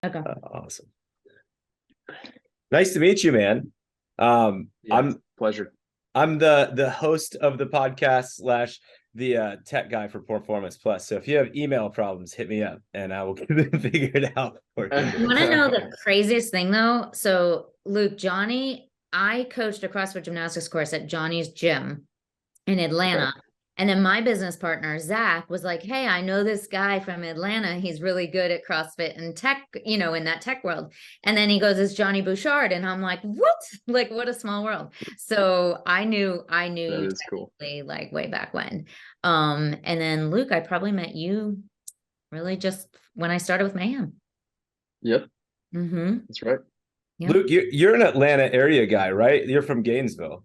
Okay. Awesome. Nice to meet you, man. Yeah, pleasure. I'm the host of the podcast slash the tech guy for Performance Plus. So if you have email problems, hit me up and I will get them figured out for you. You want to know the craziest thing though? So Luke, Johnny, I coached a CrossFit gymnastics course at Johnny's gym in Okay. Atlanta. And then my business partner, Zach, was like, hey, I know this guy from Atlanta. He's really good at CrossFit and tech, in that tech world. And then he goes, it's Johnny Bouchard. And I'm like, what? Like, what a small world. So I knew That you is cool. technically like way back when. And then Luke, I probably met you really just when I started with Mayhem. Yep, Mm-hmm. that's right. Yeah. Luke, you're an Atlanta area guy, right? You're from Gainesville.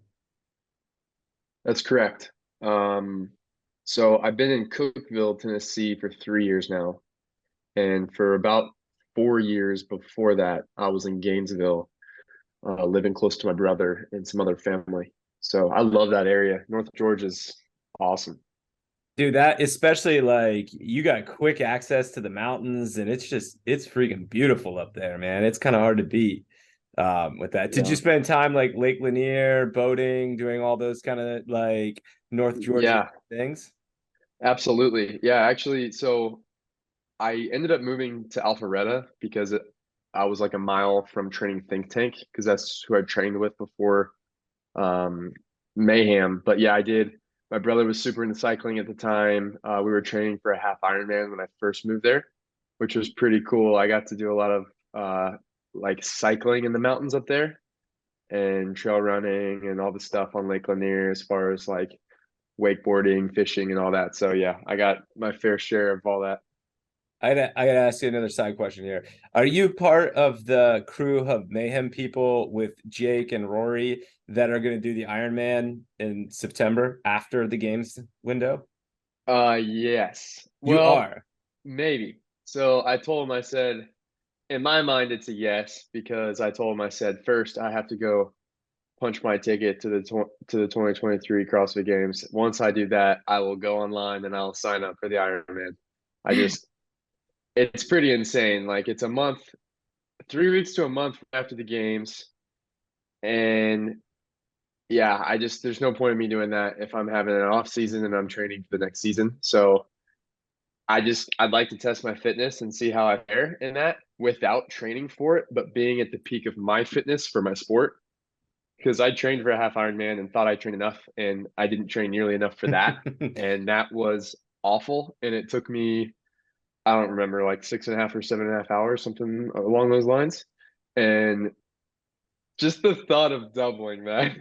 That's correct. Um, so I've been in Cookeville, Tennessee for 3 years now. And for about 4 years before that, I was in Gainesville, living close to my brother and some other family. So I love that area. North Georgia's awesome. Dude, that especially like you got quick access to the mountains and it's freaking beautiful up there, man. It's kind of hard to beat with that. Did you Yeah. spend time like Lake Lanier, boating, doing all those kind of like North Georgia Yeah, things? absolutely. Yeah, actually, so I ended up moving to Alpharetta because I was like a mile from training Think Tank because that's who I trained with before um, Mayhem. But yeah, I did. My brother was super into cycling at the time. We were training for a half Ironman when I first moved there, which was pretty cool. I got to do a lot of like cycling in the mountains up there and trail running and all the stuff on Lake Lanier as far as like wakeboarding, fishing, and all that. So yeah, I got my fair share of all that. I gotta ask you another side question here. Are you part of the crew of Mayhem people with Jake and Rory that are going to do the Ironman in September after the games window? Yes. You Well, are. maybe. So I told him, I said, in my mind, it's a yes because I told him, I said, first I have to go punch my ticket to the 2023 CrossFit Games. Once I do that, I will go online and I'll sign up for the Ironman. I just, it's pretty insane. Like it's a month, 3 weeks to a month after the games, and yeah, there's no point in me doing that if I'm having an off season and I'm training for the next season. So I'd like to test my fitness and see how I fare in that without training for it, but being at the peak of my fitness for my sport. Because I trained for a half Ironman and thought I trained enough, and I didn't train nearly enough for that, and that was awful. And it took me, I don't remember, like 6.5 or 7.5 hours, something along those lines. And just the thought of doubling that,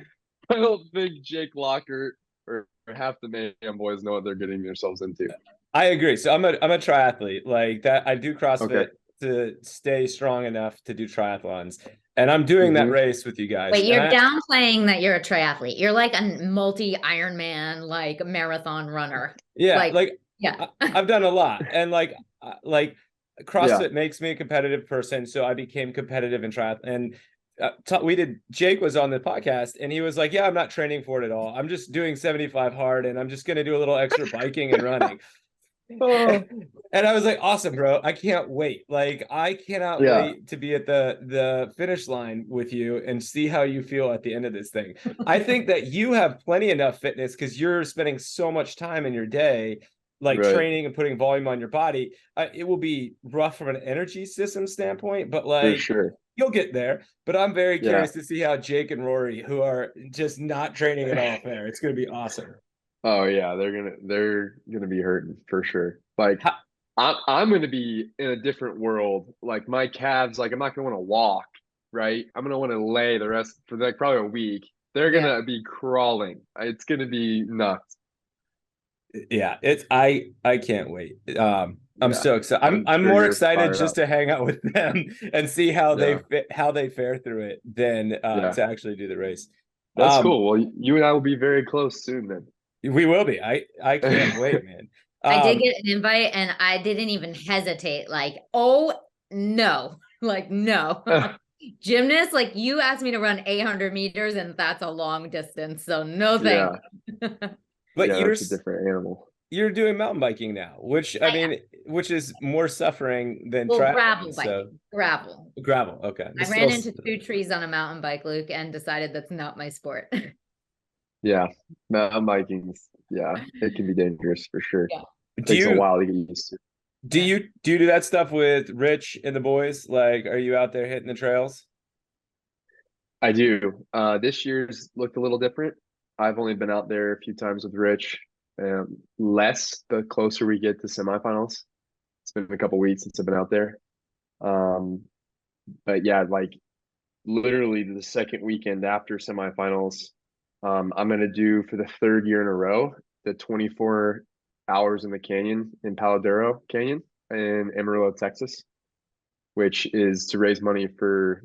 I don't think Jake Locker or half the Mayhem boys know what they're getting themselves into. I agree. So I'm a triathlete like that. I do Okay. CrossFit to stay strong enough to do triathlons, and I'm doing that Hmm. race with you guys. Wait, And you're I downplaying that you're a triathlete. You're like a multi Ironman, like marathon runner. yeah, Like, like yeah. I've done a lot, and like Yeah. CrossFit makes me a competitive person, so I became competitive in triathlon. And we did. Jake was on the podcast, and he was like, "Yeah, I'm not training for it at all. I'm just doing 75 hard, and I'm just going to do a little extra biking and running." Oh, And I was like, awesome, bro. I can't wait. Like, I cannot yeah. wait to be at the finish line with you and see how you feel at the end of this thing. I think that you have plenty enough fitness because you're spending so much time in your day, like Right. training and putting volume on your body. It will be rough from an energy system standpoint, but For like sure. you'll get there. But I'm very Yeah. curious to see how Jake and Rory, who are just not training at all, fare. It's going to be awesome. Oh yeah, they're gonna be hurting for sure. Like How, I'm gonna be in a different world. Like my calves, like I'm not gonna want to walk, right? I'm gonna want to lay the rest for like probably a week. They're Yeah. gonna be crawling. It's gonna be nuts. yeah, I can't wait. I'm Yeah, so excited. I'm I'm I'm sure more you're excited fired just up. to hang out with them and see Yeah, how they fare through it than yeah, to actually do the race. that's Um, cool. Well, you and I will be very close soon we will be. I can't then. wait, man. I did Um, get an invite and I didn't even hesitate. Like, oh no, like, no. Gymnast, like you asked me to run 800 meters and that's a long distance. So no thank Yeah, you. but yeah, that's a different animal. you're doing mountain biking now, which I mean, which is more suffering than Well, triathlon. gravel So biking, gravel. gravel, okay. I But ran still, into 2 trees on a mountain bike, Luke, and decided that's not my sport. Yeah, mountain biking's, yeah, it can be dangerous for sure. Yeah. do Takes a you while to get used to. do that stuff with Rich and the boys? Like, are you out there hitting the trails? I do. This year's looked a little different. I've only been out there a few times with Rich, less the closer we get to semifinals. It's been a couple weeks since I've been out there. Um, but yeah, like literally the second weekend after semifinals, I'm gonna do for the third year in a row the 24 hours in the canyon in Paladero Canyon in Amarillo, Texas, which is to raise money for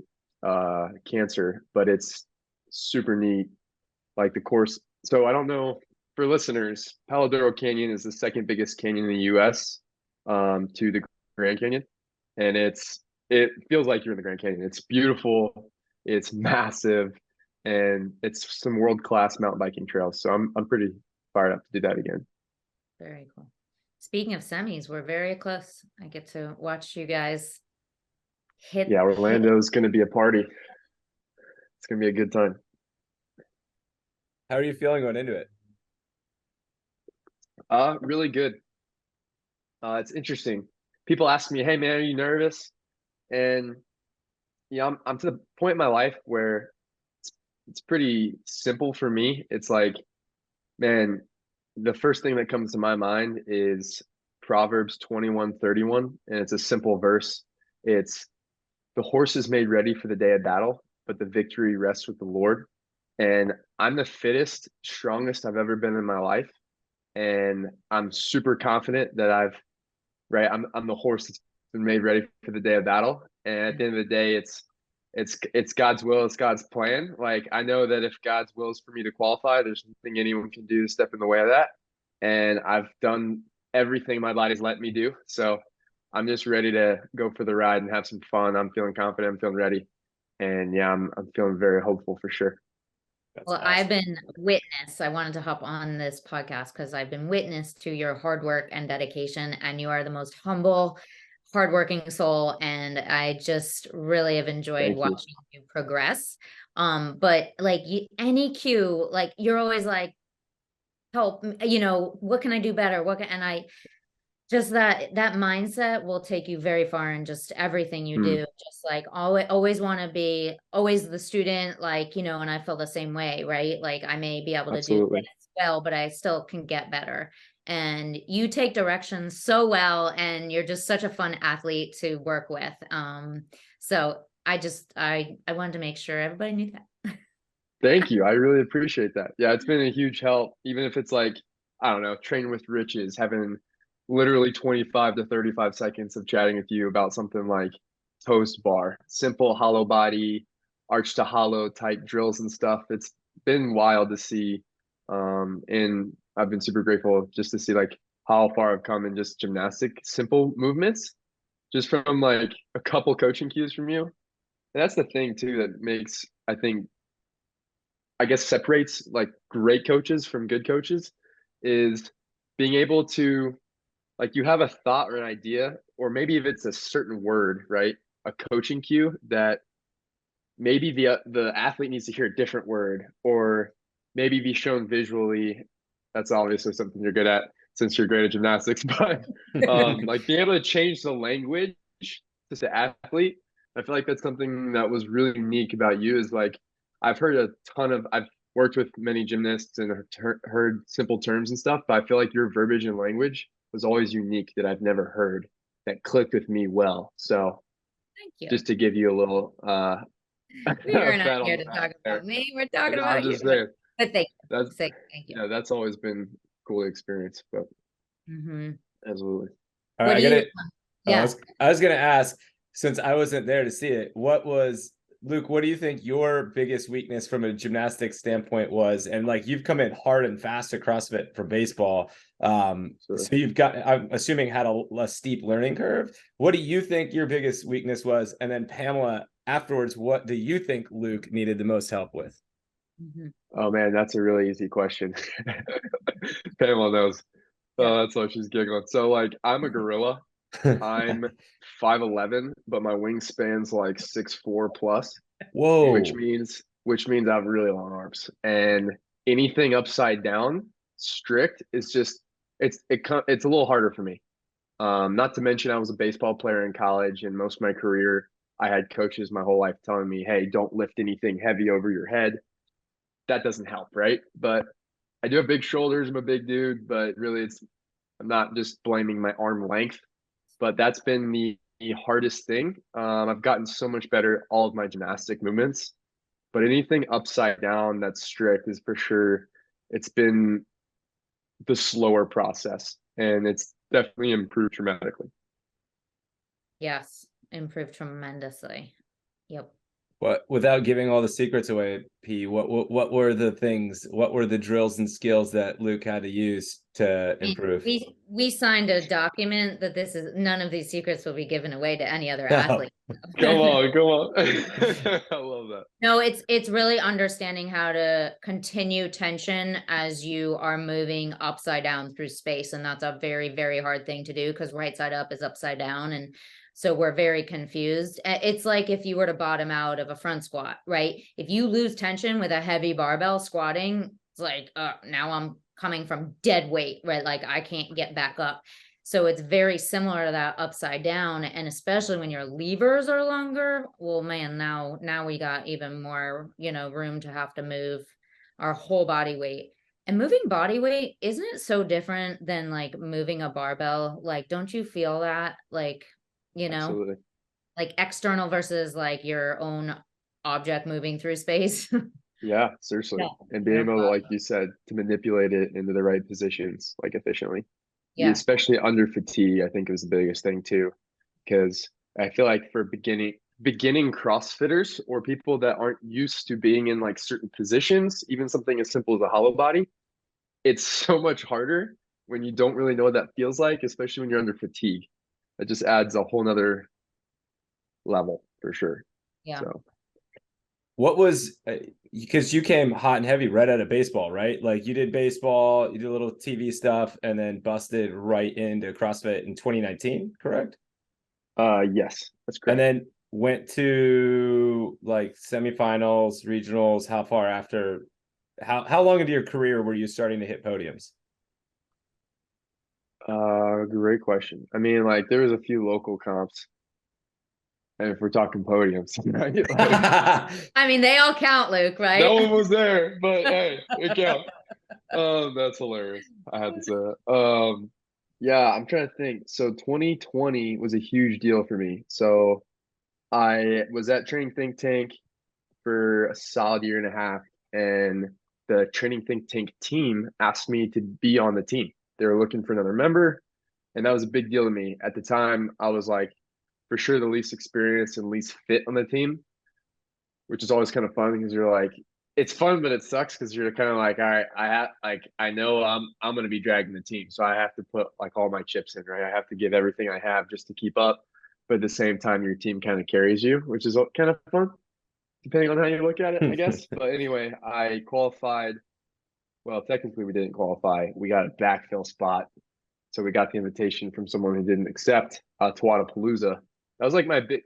cancer, but it's super neat. Like the course. So I don't know for listeners, Paladero Canyon is the second biggest canyon in the US, to the Grand Canyon. And it feels like you're in the Grand Canyon. It's beautiful, it's massive, and it's some world-class mountain biking trails. So I'm pretty fired up to do that again. Very cool. Speaking of semis, we're very close. I get to watch you guys hit. Yeah, Orlando's gonna be a party. It's gonna be a good time. How are you feeling going into it? Really good. It's interesting. People ask me, "Hey man, are you nervous?" And yeah, I'm to the point in my life where it's pretty simple for me. It's like, man, the first thing that comes to my mind is Proverbs 21:31, and it's a simple verse. It's the horse is made ready for the day of battle, but the victory rests with the Lord. And I'm the fittest, strongest I've ever been in my life. And I'm super confident that I'm the horse that's been made ready for the day of battle. And at the end of the day, it's God's will, it's God's plan. Like I know that if God's will is for me to qualify, there's nothing anyone can do to step in the way of that. And I've done everything my body's let me do. So I'm just ready to go for the ride and have some fun. I'm feeling confident, I'm feeling ready. And yeah, I'm feeling very hopeful for sure. That's Well, awesome. I've been witness. I wanted to hop on this podcast because I've been witness to your hard work and dedication, and you are the most humble, hardworking soul. And I just really have enjoyed Thank you. watching you progress. But like any cue, like you're always like, help, what can I do better? And I just that mindset will take you very far in just everything you do. Just like always want to be always the student, like, and I feel the same way, right? Like I may be able to do Absolutely. this well, but I still can get better. And you take directions so well, and you're just such a fun athlete to work with. So I wanted to make sure everybody knew that. Thank you. I really appreciate that. Yeah, it's been a huge help, even if it's like, I don't know, training with riches, having literally 25 to 35 seconds of chatting with you about something like toast bar, simple hollow body, arch to hollow type drills and stuff. It's been wild to see. And I've been super grateful just to see like how far I've come in just gymnastic simple movements, just from like a couple coaching cues from you. And that's the thing too that makes, I guess, separates like great coaches from good coaches is being able to, like, you have a thought or an idea, or maybe if it's a certain word, right? A coaching cue that maybe the athlete needs to hear a different word, or maybe be shown visually. That's obviously something you're good at since you're great at gymnastics, but like being able to change the language to the athlete. I feel like that's something that was really unique about you is like I've worked with many gymnasts and heard simple terms and stuff, but I feel like your verbiage and language was always unique that I've never heard that clicked with me well. So Thank you. just to give you a little We're not here to talk about me. We're talking about you. But thank you. Thank you. Yeah, that's always been cool experience, but absolutely. All right, Yeah. I was gonna ask, since I wasn't there to see it, Luke, what do you think your biggest weakness from a gymnastics standpoint was? And like you've come in hard and fast to CrossFit for baseball. So you've got, I'm assuming, had a steep learning curve. What do you think your biggest weakness was? And then Pamela, afterwards, what do you think Luke needed the most help with? Oh man, that's a really easy question. Pamela knows. Oh, that's why she's giggling. So like I'm a gorilla. I'm 5'11", but my wingspan's like 6'4" plus, which Whoa. means I have really long arms. And anything upside down, strict, is just it's a little harder for me. Not to mention I was a baseball player in college, and most of my career I had coaches my whole life telling me, "Hey, don't lift anything heavy over your head." That doesn't help, right? But I do have big shoulders. I'm a big dude, but really, I'm not just blaming my arm length, but that's been the hardest thing. I've gotten so much better at all of my gymnastic movements, but anything upside down that's strict is for sure. It's been the slower process, and it's definitely improved dramatically. Yes, improved tremendously. Yep. What, without giving all the secrets away, P, what were the things, what were the drills and skills that Luke had to use to improve? We signed a document that none of these secrets will be given away to any other Oh, athlete. Come on, come on. I love that. No, it's really understanding how to continue tension as you are moving upside down through space. And that's a very, very hard thing to do because right side up is upside down. And so we're very confused. It's like if you were to bottom out of a front squat, right? If you lose tension with a heavy barbell squatting, it's like, now I'm coming from dead weight, right? Like I can't get back up. So it's very similar to that upside down. And especially when your levers are longer, well, man, now we got even more, room to have to move our whole body weight. And moving body weight, isn't it so different than like moving a barbell? Like, don't you feel that? Like, Absolutely. like external versus like your own object moving through space. Yeah, seriously. Yeah. And being No able to, problem. like you said, to manipulate it into the right positions, like efficiently. Yeah, Yeah. especially under fatigue, I think was the biggest thing too. Because I feel like for beginning CrossFitters or people that aren't used to being in like certain positions, even something as simple as a hollow body, it's so much harder when you don't really know what that feels like, especially when you're under fatigue. It just adds a whole nother level for sure. Yeah. So what was, because you came hot and heavy right out of baseball, right? Like you did baseball, you did a little TV stuff, and then busted right into CrossFit in 2019, correct? yes, that's And correct. then went to like semifinals, regionals. How far after? How long into your career were you starting to hit podiums? Great question. I mean, like there was a few local comps, and if we're talking podiums, right? Like I mean, they all count, Luke, no right? one was there, but hey, it counts. That's hilarious. I had to say that. Yeah, I'm trying to think. So 2020 was a huge deal for me. So I was at Training Think Tank for a solid year and a half, and the Training Think Tank team asked me to be on the team. They were looking for another member, and that was a big deal to me. At the time, I was like, for sure, the least experienced and least fit on the team, which is always kind of fun because you're like, it's fun, but it sucks because you're kind of like, all right, I know I'm gonna be dragging the team, so I have to put like all my chips in, right? I have to give everything I have just to keep up, but at the same time, your team kind of carries you, which is kind of fun, depending on how you look at it, I guess. But anyway, I qualified. Well, technically, we didn't qualify. We got a backfill spot, so we got the invitation from someone who didn't accept to Wadapalooza. That was like my big